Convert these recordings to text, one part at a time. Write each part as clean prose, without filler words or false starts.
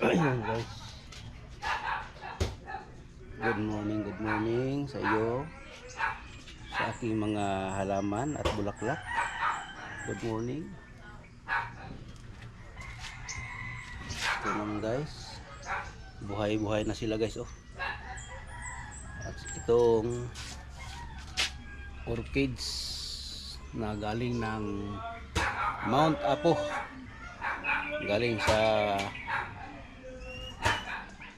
Ayun guys, good morning sa iyo, sa aking mga halaman at bulaklak. Good morning. Ito naman guys, buhay-buhay na sila guys, oh. At itong orchids na galing ng Mount Apo, galing sa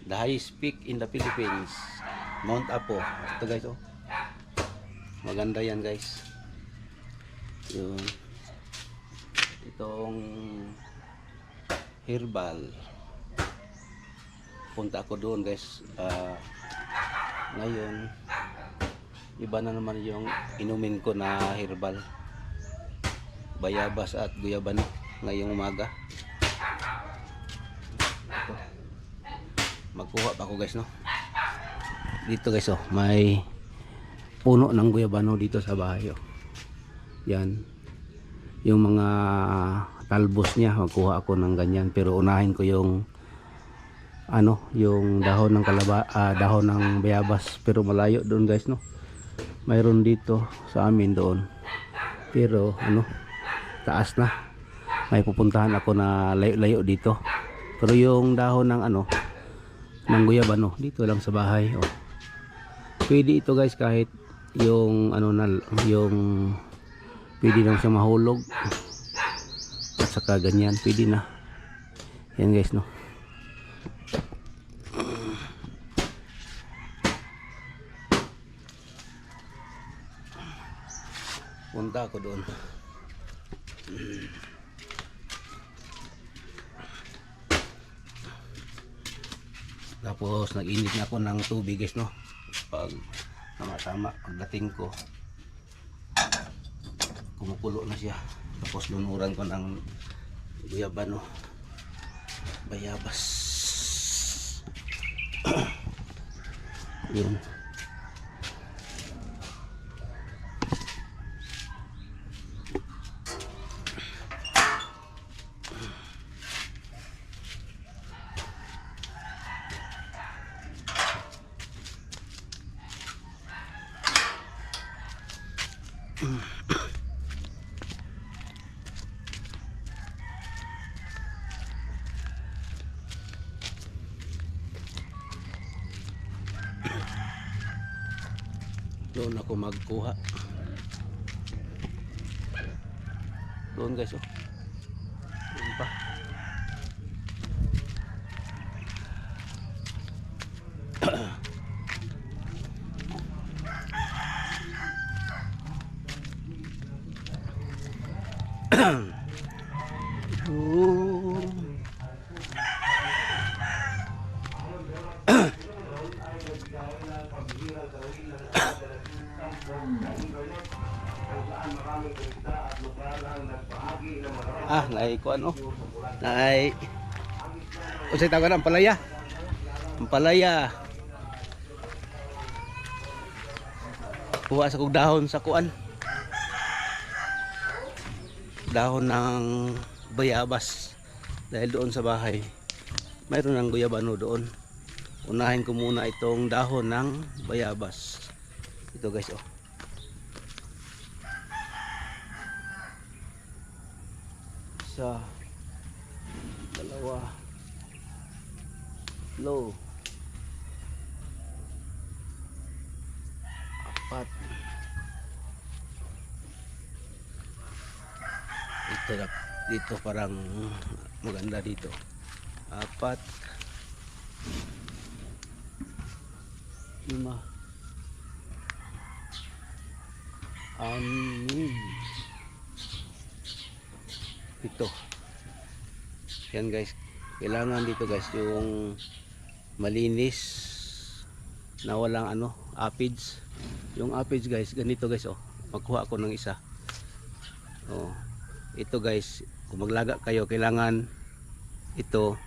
the highest peak in the Philippines, Mount Apo. Ito guys, oh, maganda yan guys. Yun, itong herbal, punta ako doon guys. Ngayon iba na naman yung inumin ko na herbal, bayabas at guyabano ngayong umaga. Ito, magkuha pa ako guys, no. Dito guys, oh, may puno ng guyabano dito sa bahay, oh. Yan yung mga talbos niya, magkuha ako ng ganyan, pero unahin ko yung yung dahon ng dahon ng bayabas, pero malayo doon guys, no. Mayroon dito sa amin doon, pero taas na, may pupuntahan ako na layo-layo dito. Pero yung dahon ng ng guyabano dito lang sa bahay, oh. Pwede ito guys, kahit yung yung pwede lang siya mahulog at saka ganyan, pwede na yan guys, no. Punta ako doon. Tapos nag-init na ako ng tubig guys, no. Pag tama-tama pagdating ko, kumukulo na siya. Tapos lunuran ko ng guyabano, bayabas. Yun. Doon ako magkuha. Doon guys, oh. Doon pa. Naay ko naay usay tawag ang palaya. Ang palaya. Kuha sa kog dahon sa kuan. Dahon ng bayabas. Dahil doon sa bahay mayroon ng guyabano doon. Unahin ko muna itong dahon ng bayabas. Ito guys, oh. Isa, dalawa, tatlo, apat. Dito parang maganda dito. Apat, lima, anim, ito. Yan guys, kailangan dito guys yung malinis na walang aphids. Yung aphids guys, ganito guys, oh. Magkuha ako ng isa, oh. Ito guys, kung maglaga kayo, kailangan ito,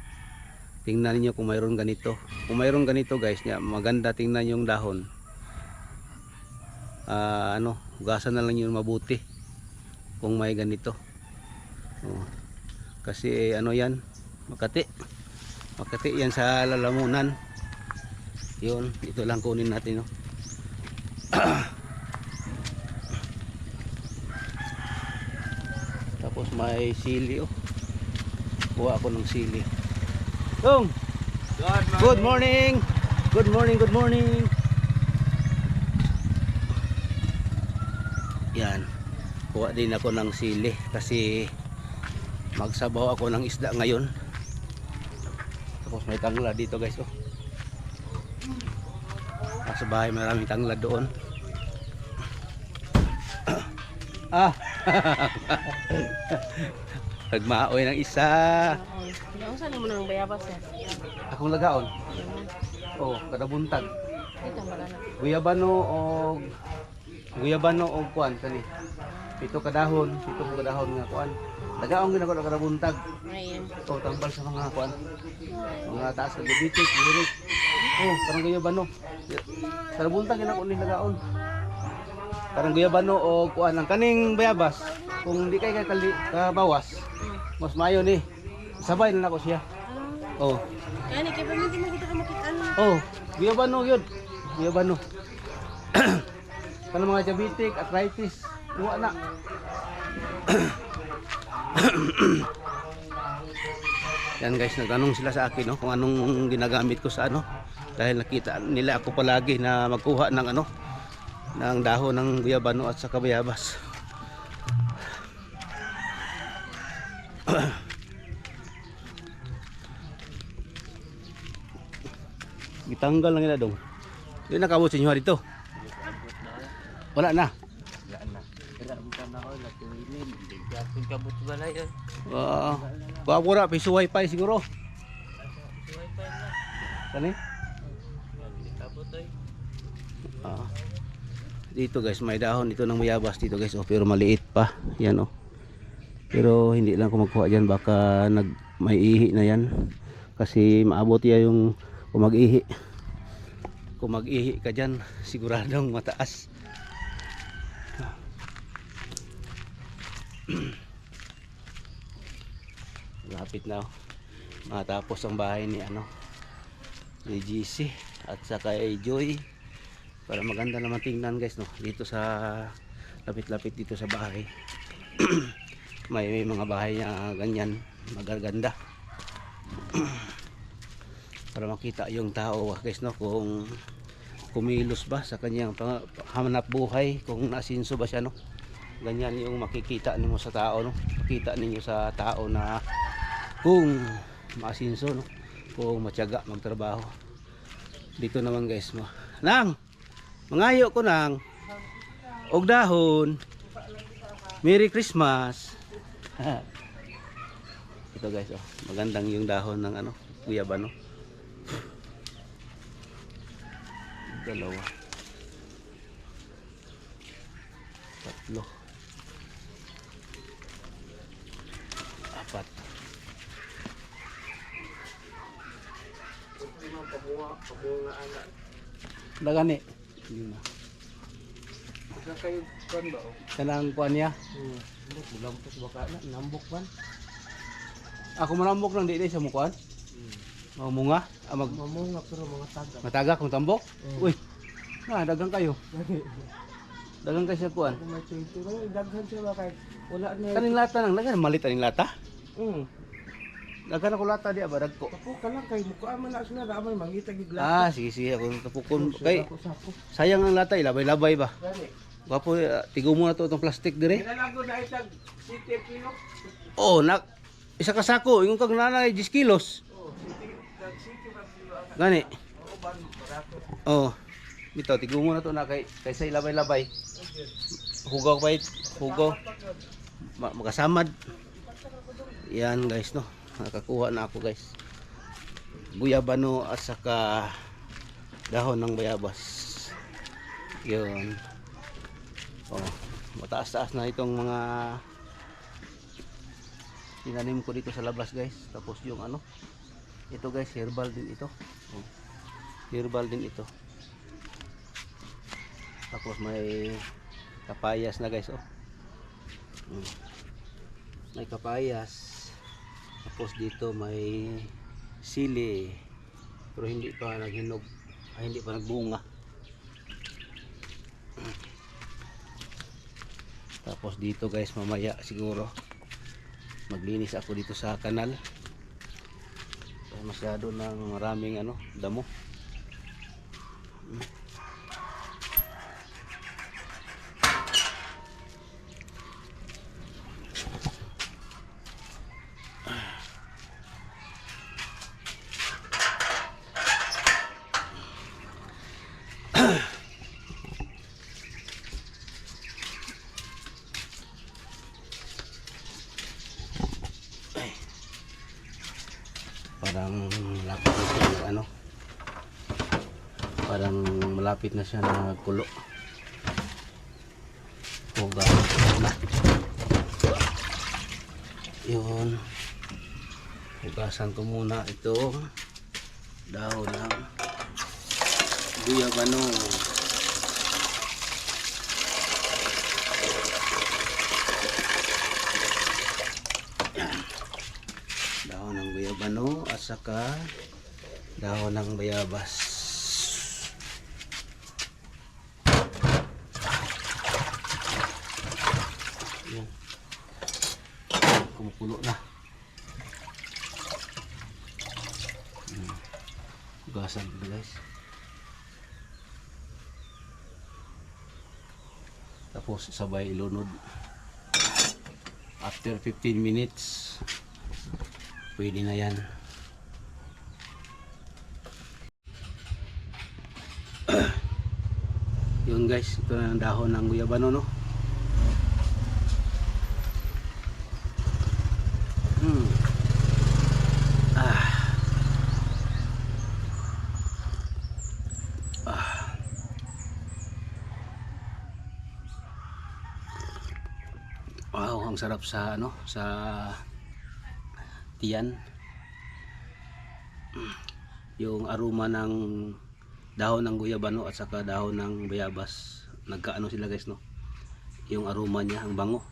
tingnan niyo kung mayroon ganito. Kung mayroon ganito guys, maganda, tingnan yung dahon. Hugasan na lang yun mabuti kung may ganito. Oh. Kasi yan, makati. Makati yan sa lalamunan. Yun, ito lang kunin natin, no. Tapos may sili, oh. Kuha ako ng sili. Dong! Good morning! Good morning, good morning! Yan. Kuha din ako ng sili kasi magsabaw ako ng isda ngayon. Tapos may tanglad dito, guys, oh. Sa bahay maraming tanglad doon. Nagmaoy ng isa. Saan mo nang bayabas eh? Akong lagaon. Oh, kada buntag. Ito wala na. Guyabano og kuan kani. Pito kadahon nga kuan. Lagaon gyud ako kada buntag. Ayan. Oh, tambal sa mga kuan. Mga taas kag bitik, lirik. Oh, parang guyabano. Kada buntag gyud ako ni lagaon. Parang guyabano og kuan ang kaning bayabas. Kung di kay kabawas, mas mayo ni. Sabay na nako siya. Oh. Kani kay pamilya mo kita makita ano. Oh, guyabano yun. Guyabano. Kanang mga diabetic, arthritis, kuha na. Yan guys, nagtanong sila sa akin, no, kung anong ginagamit ko sa ano. Dahil nakita nila ako palagi na magkuha ng ano, ng dahon ng guyabano at saka bayabas. Gitanggal lang nila dong. Di nakabot sa inyo dito. Wala na. Wala piso wifi siguro. Kani? Dito guys, may dahon dito ng mayabas dito guys, oh, pero maliit pa. Yan, oh. Pero hindi lang ako magkuha diyan, baka may ihi na yan. Kasi maabot yan yung kung mag-ihi. Kung mag-ihi ka diyan, siguradong mataas. Lapit na, oh. Matapos ang bahay ni ano, ni GC at saka kay Joy. Para maganda naman tingnan guys, no, dito sa lapit-lapit dito sa bahay. may mga bahay na ganyan magaganda. Para makita yung tao guys, no, kung kumilos ba sa kanyang hanap buhay, kung nasinso ba siya, no. Ganyan yung makikita ninyo sa tao, no. Makita ninyo sa tao na kung masinso, no, kung matyaga magtrabaho. Dito naman guys, mo nang mangayo ko nang og dahon. Merry Christmas. Ito guys, oh, magandang yung dahon ng ano, guyabano. Dalawa. Tatlo. Apat. Dagani. Yun na. Kayo kan ba? Kanang kuan niya. Lampos baka na nambok man. Ako manambok lang di sa mukuan. Munga, Mamunga pero mga taga. matagak kung tambok. Uy. Na dagang kayo. Dagang kayo sa kuan. Kung may 20 man daghan siya kay wala na. Kaning lata nang dagan malit aning lata. Mm. Dagan ako lata di ba dagko. Ako ka lang kay mukha man na sila na may mangita gid Ah, sige ako tapukon kay Sako. sayang ang lata ilabay-labay ba. Gani. Gapo tigo mo na to itong plastic dire. Kinalago na itag 7 kilo. Oh, isa ka sako ingon kag nanay 10 kilos. Oh, tag 7 kilo. Gani. Oo ban barato. Oh. Bitaw tigo mo na to na kaysa ilabay-labay. Hugaw pa hugaw. Makasamad. Yan guys, no. Nakakuha na ako guys. Guyabano at saka dahon ng bayabas. Yun. Oh, mataas-taas na itong mga tinanim ko dito sa labas guys. Tapos yung ano, ito guys, herbal din ito. Oh, herbal din ito. Tapos may kapayas na guys, oh. May kapayas. Tapos dito may sili, pero hindi pa naghinog, hindi pa nagbunga. Tapos dito guys, mamaya siguro maglinis ako dito sa kanal. Masyado ng maraming damo. Parang malapit na siya parang malapit na siya na kulo. Hugasan na yun. Hugasan ko muna itong dahon ng guyabano. Dahon ng guyabano at saka dahon ng bayabas. Yan. Kumukulo na. Hugasan ko guys. Tapos sabay ilunod. After 15 minutes pwede na yan. Yun guys, ito na ang dahon ng guyabano, no? Wow, ang sarap sa sa tiyan. Yung aroma ng dahon ng guyabano at saka dahon ng bayabas, nagkaano sila guys, no? Yung aroma niya, ang bango.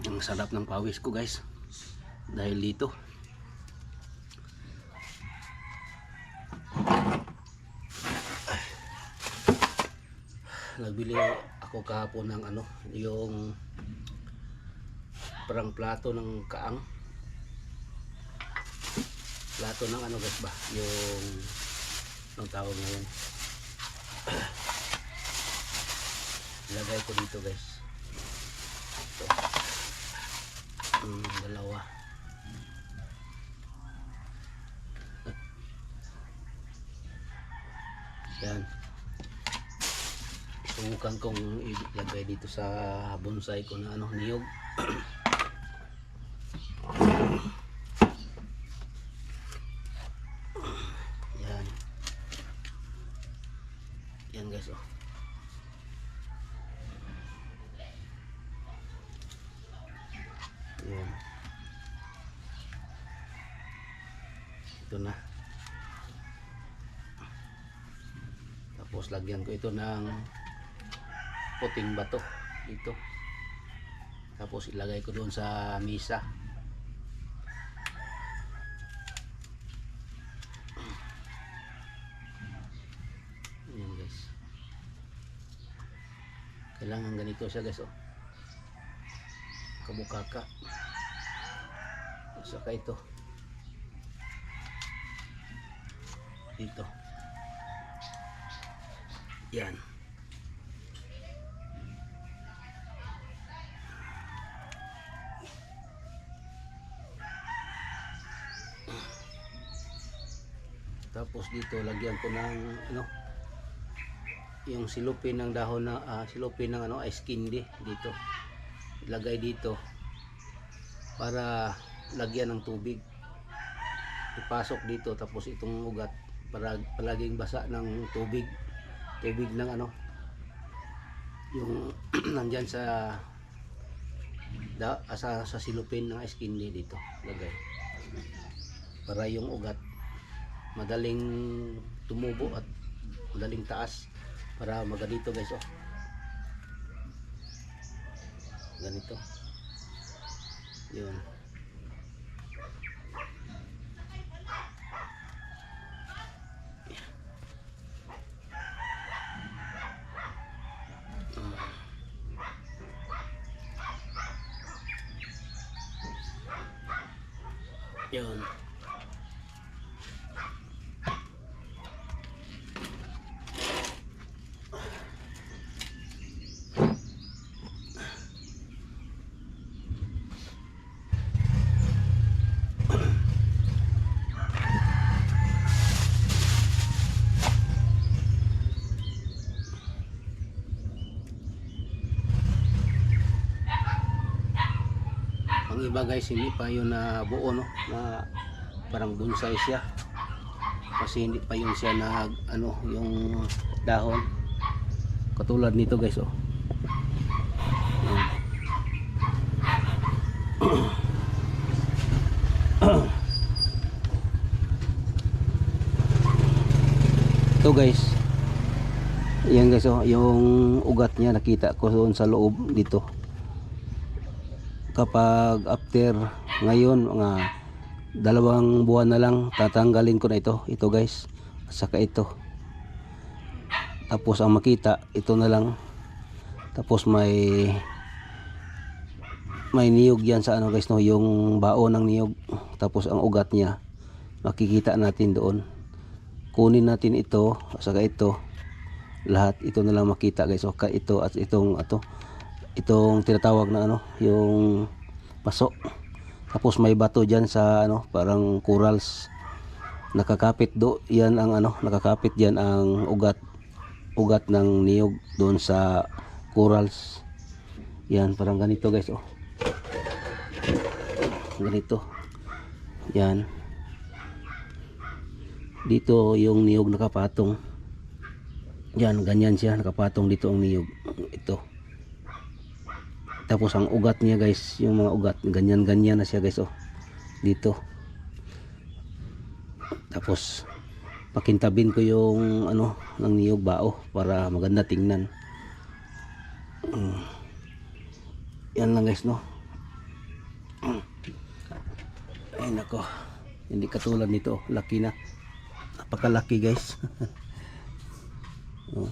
Ang sarap ng pawis ko guys dahil dito. Nagbili ako kahapon ng yung parang plato ng kaang, plato ng guys ba, yung anong tawag ngayon. Ilagay ko dito guys. Ito. Dalawa. Yan. Subukan kong ilagay dito sa bonsai ko na niyog. Yan. Yan guys, oh. Yan. Ito na. Tapos lagyan ko ito ng puting bato dito. Tapos ilagay ko doon sa misa. Ayan guys. Kailangan ganito siya guys, oh. Kabukaka. Saka ito. Dito. Yan. Tapos dito lagyan ko ng yung silupin ng dahon na silupin ng ice candy dito. Ilagay dito para lagyan ng tubig. Ipasok dito tapos itong ugat para palaging basa ng tubig. Tubig ng yung nandyan sa sa silupin ng ice candy dito lagay. Para yung ugat madaling tumubo at madaling taas para maganito guys, oh. ganito. Yun. Yun. Ang iba guys hindi pa yun na buo no, na parang bonsai siya kasi hindi pa yun siya na ano yung dahon katulad nito guys oh. Ito guys, yan guys oh, yung ugat niya nakita ko doon sa loob dito. Kapag after ngayon mga 2 buwan na lang tatanggalin ko na ito guys, saka ito, tapos ang makita ito na lang, tapos may niyog yan sa ano guys no, yung baon ng niyog, tapos ang ugat niya makikita natin doon. Kunin natin ito saka ito, lahat ito na lang makita guys. So ito at itong tinatawag na ano, yung paso. Tapos may bato diyan sa ano, parang corals. Nakakapit yan ang ano, nakakapit diyan ang ugat ng niyog doon sa corals. Yan parang ganito guys oh. Ganito. Yan. Dito yung niyog nakapatong. Yan, ganyan siya, nakapatong dito ang niyog. Ito. Tapos ang ugat niya guys, yung mga ugat, ganyan-ganyan na siya guys oh. Dito. Tapos pakintabin ko yung ano ng niyog bao para maganda tingnan. Yan lang guys no. Ay nako. Hindi katulad nito, laki na. Napakalaki guys. Oh.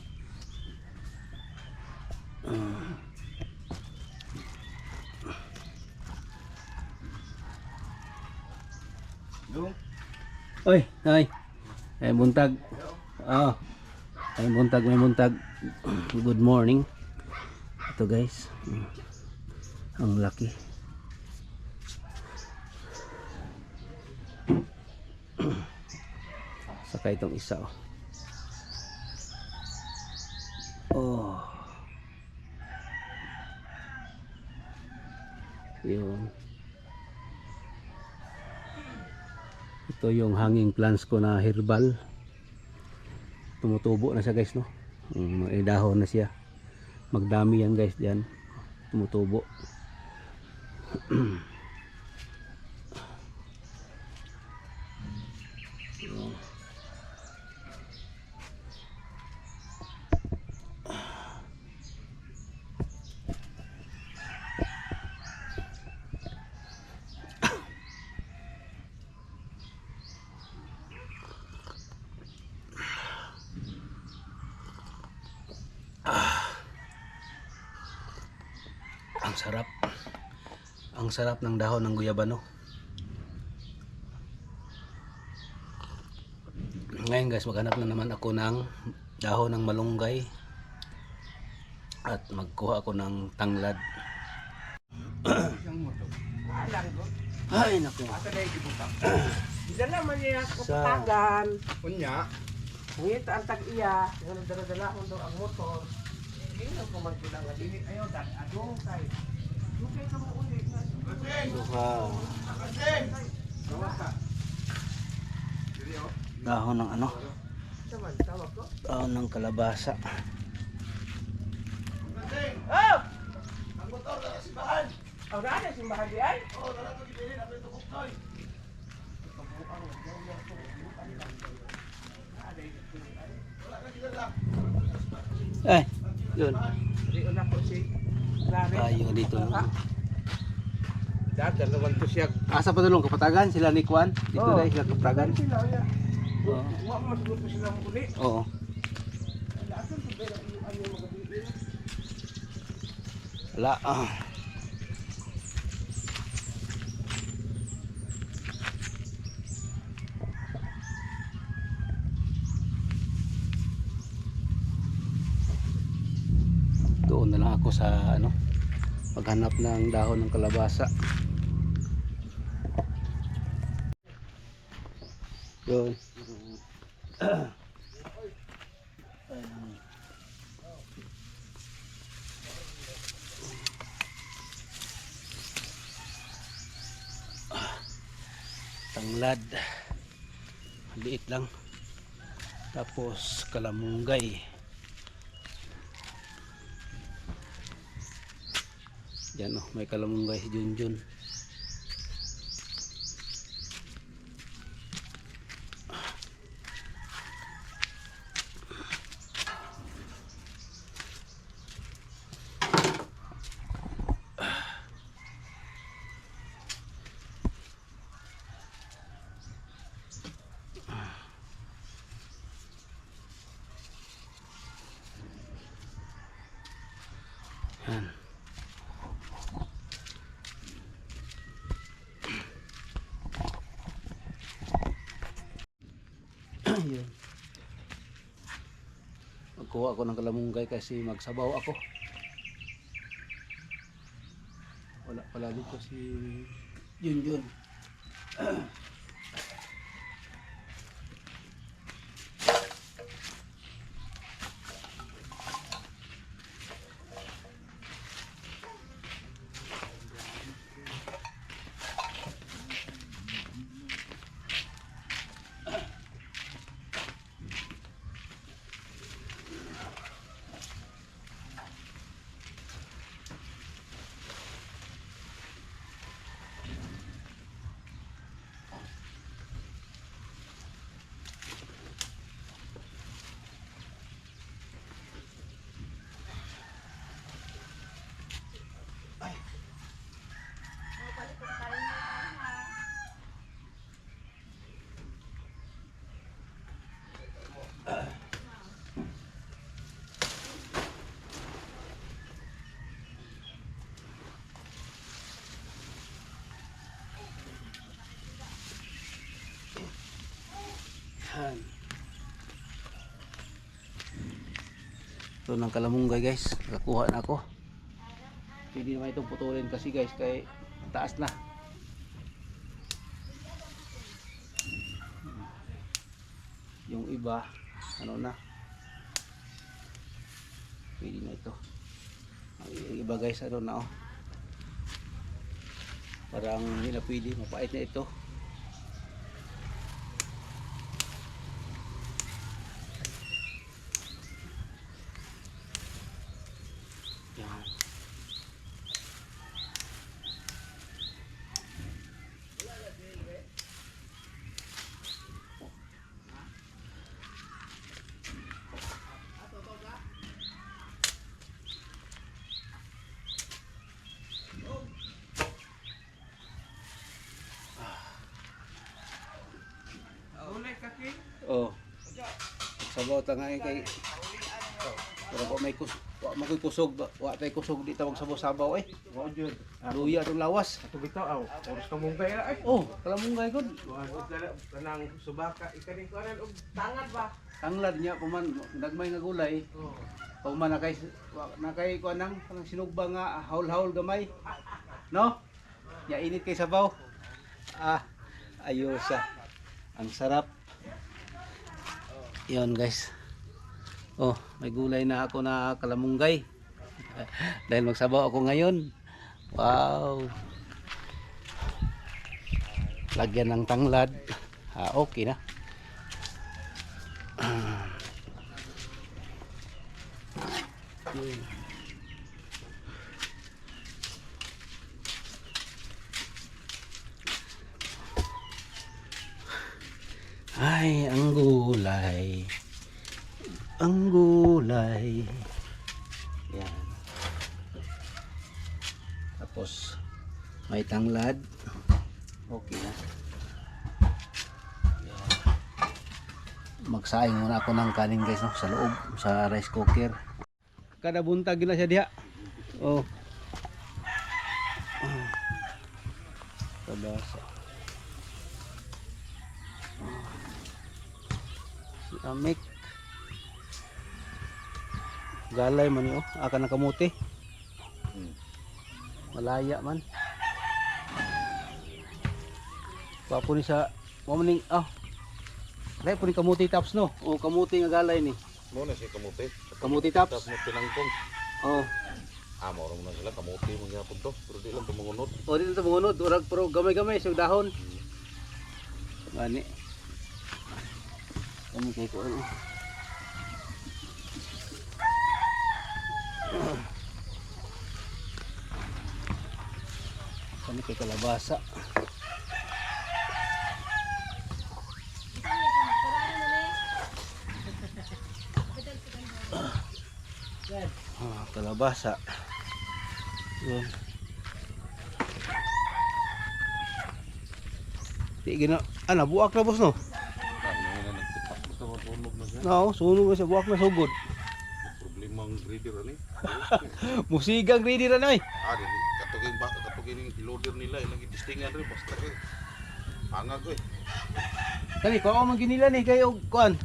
Oy, ay. Ay buntag. Ah. Ay buntag, may buntag. Good morning. Ito guys. Ang laki. Saka itong isa oh. Oh. Yun. Ito yung hanging plants ko na herbal. Tumutubo na siya guys no. May dahon na siya. Magdami yan guys diyan. Tumutubo. Ang sarap ng dahon ng guyabano. Ngayon guys, maghanap na naman ako ng dahon ng malunggay at magkuha ako ng tanglad. Ay naku. Dala man niya sa Sa- tagan. Unya. Ngita ang tag-iya, nga dala-dala ko daw ang motor. Hindi ko man sila nga dili ayo dan adong kay. Dugay ka mo uli. Wow. Dahon ng ano? Saman tawag ko. Dahon ng kalabasa. Oh! Ang motor na simbahan. Aw na simbahan di ay? Oh, dala to dili na to kuktoy. Eh, yun. Di una ko si Lari. Tayo dito. Dagan naman to siya. Asa pa tulong kapatagan sila ni Kwan? Dito Oo. dahil sila kapatagan. Sila ya. Oo. Wa mas gusto sila mo uli. Oo. Dagan to bela iyo ano magabi. Wala. Doon na lang ako sa ano, maghanap ng dahon ng kalabasa. Yun. Tanglad. Liit lang. Tapos kalamunggay. Yan oh, may kalamunggay si Junjun. Yan. Yun. Magkuha ako ng kalamunggay kasi magsabaw ako. Wala pala dito si Junjun. Yan. Ito ng kalamunggay guys. Nakakuha na ako. Hindi naman itong putulin kasi guys kay taas na. Yung iba ano na. Pwede na ito. Yung iba guys ano na oh. Parang hindi na pwede. Mapait na ito. Yan. Ulay kaki. Oh. Sabaw ta nga kay pero ko may makoy kusog, wa tay kusog di ta magsabaw-sabaw eh. Wa jud. Luya ron lawas. Ato bitaw aw. Oras ka mong kaya ay. Oh, kalamunggay gud. Wa dala kanang subaka ikaning kuanan og tangad ba. Tanglad niya paman nagmay nga gulay. Oh. Pagman nakay kuan nang sinugba nga haul-haul gamay. No? Ya init kay sabaw. Ah, ayosa. Ang sarap. Yon guys. Oh, may gulay na ako na kalamunggay. Dahil magsabaw ako ngayon. Wow. Lagyan ng tanglad. Ah, okay na. Yun. Ay, ang gulay. Ang gulay. Yan. Tapos may tanglad. Okay na. Yan. Magsaing muna ako ng kanin guys no, sa loob sa rice cooker. Kada buntag na siya diha. Oh. Kabasa. Si Amek. Galay man yo, aka na kamuti. Malaya man. Papo ni sa mamuning Dai po ni kamuti tops no. O kamuti nga galay ni. Mo na si kamuti. Kamuti tops. Tapos mo pinangkong. Oh. Mao na sila kamuti mo gyapon to. Pero di lang tumungunod. O dito sa munod, urag pero gamay-gamay sa dahon. Gani. Kami kay ko ano. Kami kay kalabasa. Kalabasa. Yun. Di gina, buak na boss no? No, sunog na siya, buak na sugod. Problema ang breeder ani. Musigang ready na ay. Katugin yung loader nila ilang itistingan rin basta kay. Angag ko eh. Kani ko man ginila ni kay og kuan.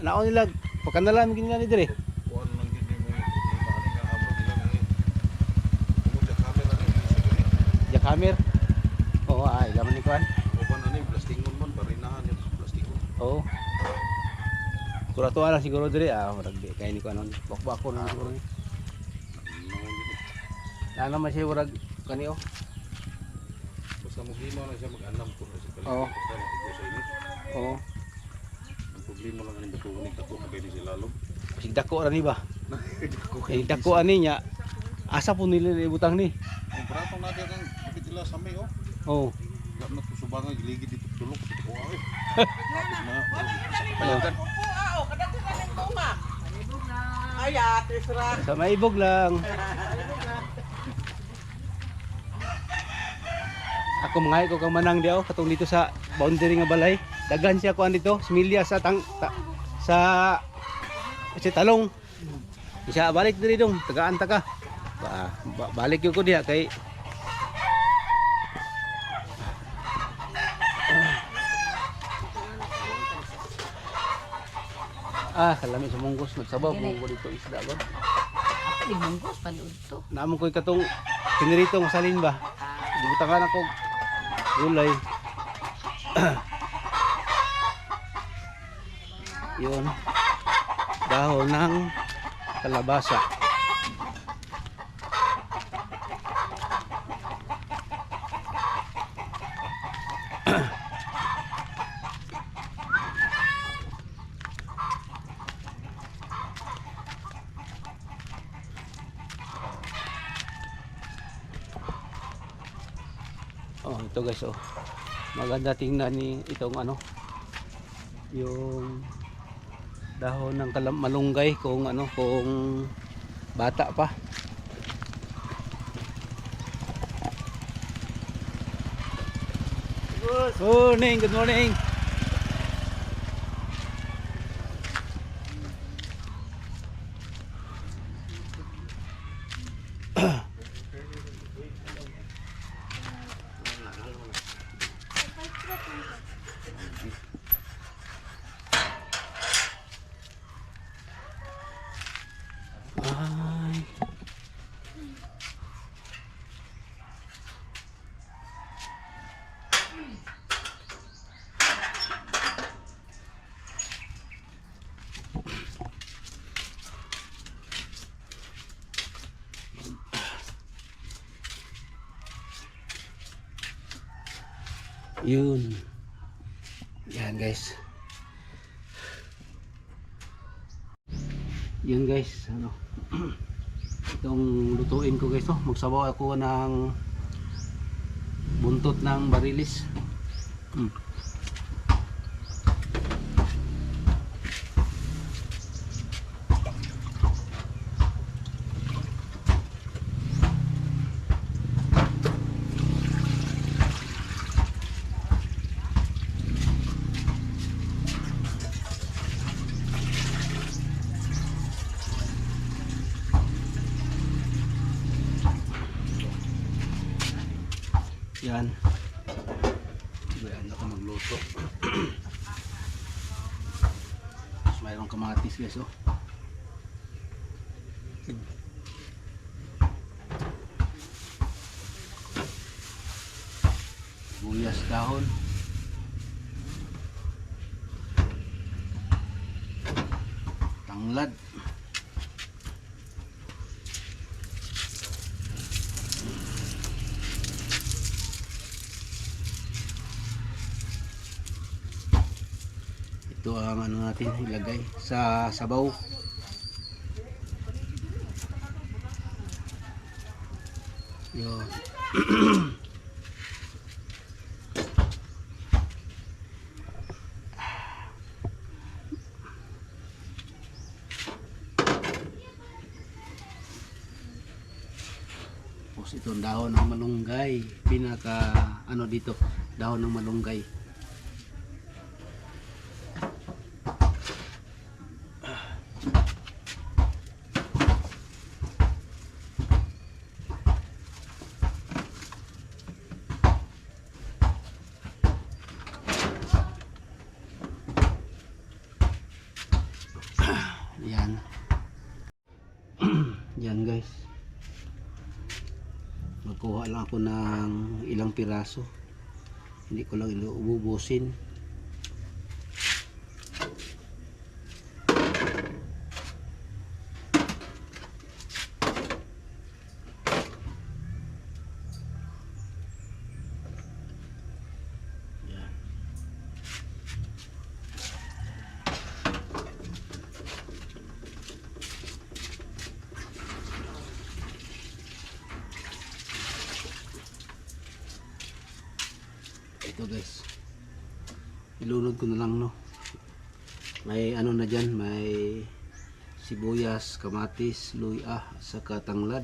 Naon nila pagkanalan ginila ni dire. Kuan lang gid mo yung problema ani nga abro nila ni. Tungod sa camera ni siguro. Ya kamer. Oo, ay laman ni kuan. Uban ani plastingon man barinahan yung plastingon. Oo. Kurato ala siguro dire murag di kay ni kuan bako na siguro ni. Ano man siya murag kani Basta muslimo lang siya mag-anam ko sa kalit. Oo. Basta mag-igo sa inyo. Oo. Ang problema lang ang dako ni dako kay ni sila lom. Sig dako ra ni ba? Eh dako ani nya. Asa po nila ibutang ni? Ang pratong natin ang kapitila sa may Oo. Gap na kusubangan giligid dito tulok dito ko ay. Bayagan. Ayat, isra. Sa maibog lang. Ako mangay ko kang manang diaw katong dito sa boundary nga balay. Daghan siya kuan dito, similya sa sa talong. Isa balik diri dong, tagaan ta ka. Balik yo ko diha kay kalami sa munggos nagsabaw munggo dito isda ba. Di munggos panood to. Naamon ko katong pinirito nga salin ba. Gibutangan ako gulay. Yun. Dahon ng kalabasa. Oh, ito guys, maganda tingnan ni itong yung dahon ng malunggay kung kung bata pa. Good morning, good morning. Ay. Yun. Yan guys. Yun guys, itong lutuin ko guys, magsabaw ako ng buntot ng barilis. mayroong kamatis guys oh. Buyas dahon. Tanglad. Ito ang ano natin ilagay sa sabaw. Yun. Tapos itong dahon ng malunggay, pinaka ano dito, dahon ng malunggay. Yan. Yan guys. Magkuha lang ako ng ilang piraso. Hindi ko lang iubusin. Yan. Ito guys, ilunod ko na lang no. May ano na dyan, may sibuyas, kamatis, luya, saka tanglad.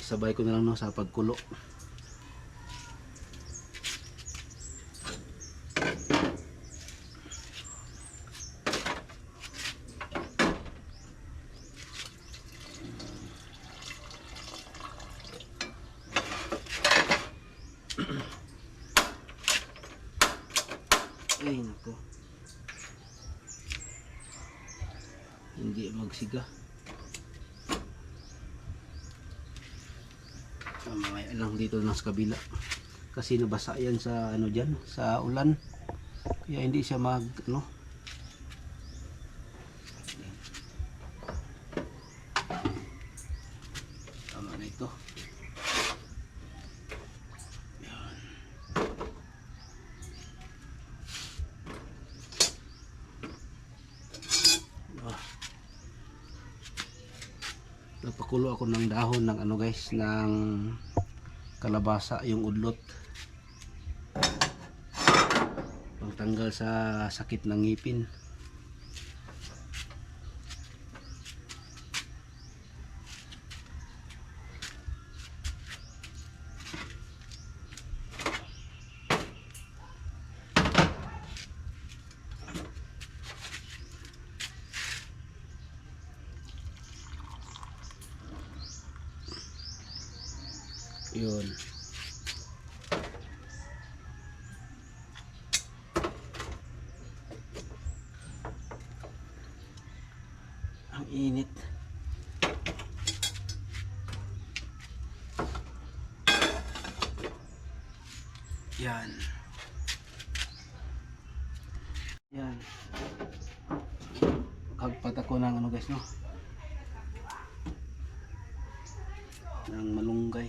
Sabay ko na lang no sa pagkulo. Ay nako, hindi magsiga. Mamaya lang dito na sa kabila kasi nabasa yan sa ano dyan, sa ulan, kaya hindi siya mag ano. Tama na ito. Nagpakulo ako ng dahon ng ano guys, ng kalabasa, yung udlot, pangtanggal sa sakit ng ngipin. Yun. Ang init. Yan. Yan. Kagpat ako ng ano guys no, ng malunggay.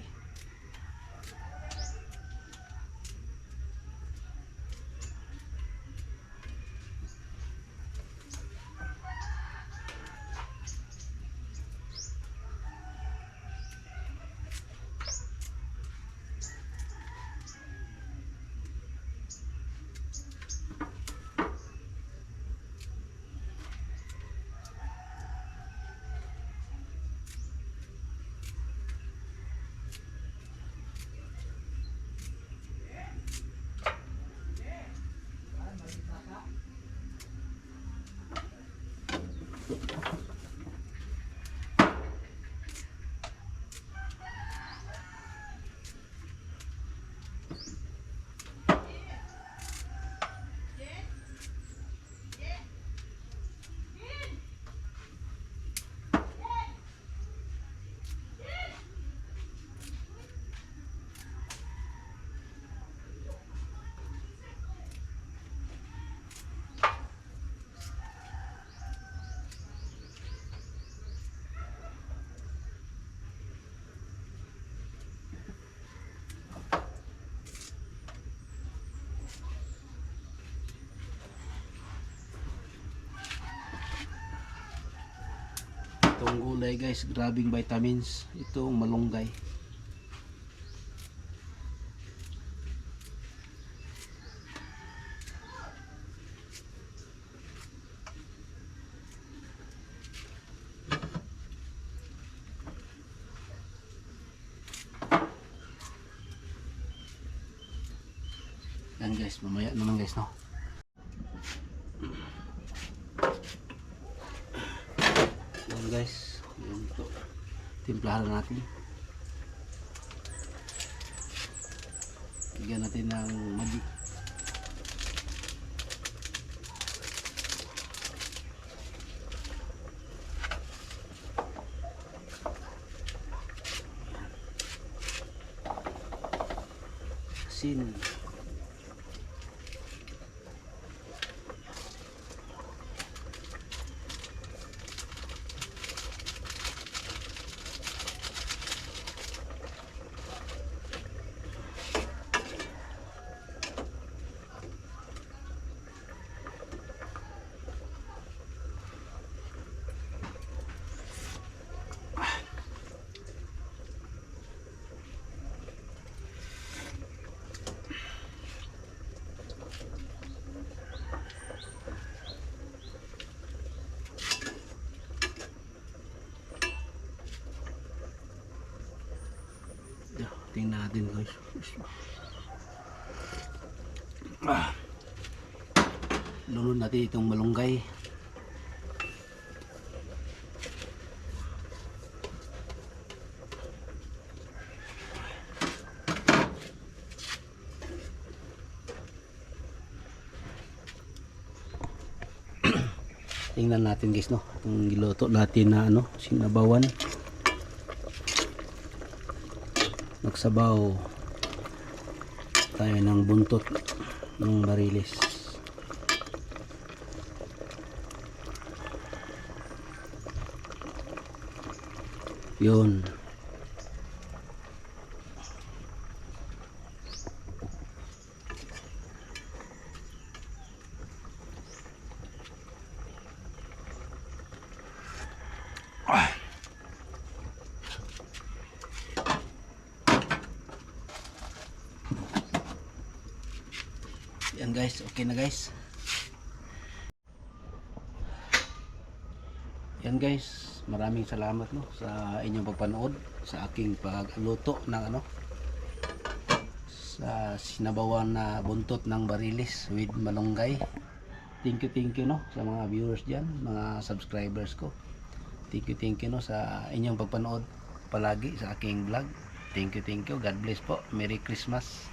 ang gulay guys, grabing vitamins. Itong malunggay. Yan guys, mamaya naman guys, no. Yan guys, yun to. Timplahan natin. Lagyan natin ng magi. Asin. Tingnan natin guys. Lulun natin itong malunggay. Tingnan natin guys, no, itong giluto natin na ano, sinabawan. Nagsabaw tayo ng buntot ng barilis. Yun. Yan guys, okay na guys. Yan guys, maraming salamat no sa inyong pagpanood sa aking pagluto ng ano, sa sinabawan na buntot ng barilis with malunggay. Thank you no sa mga viewers diyan, mga subscribers ko. Thank you no sa inyong pagpanood palagi sa aking vlog. Thank you. God bless po. Merry Christmas.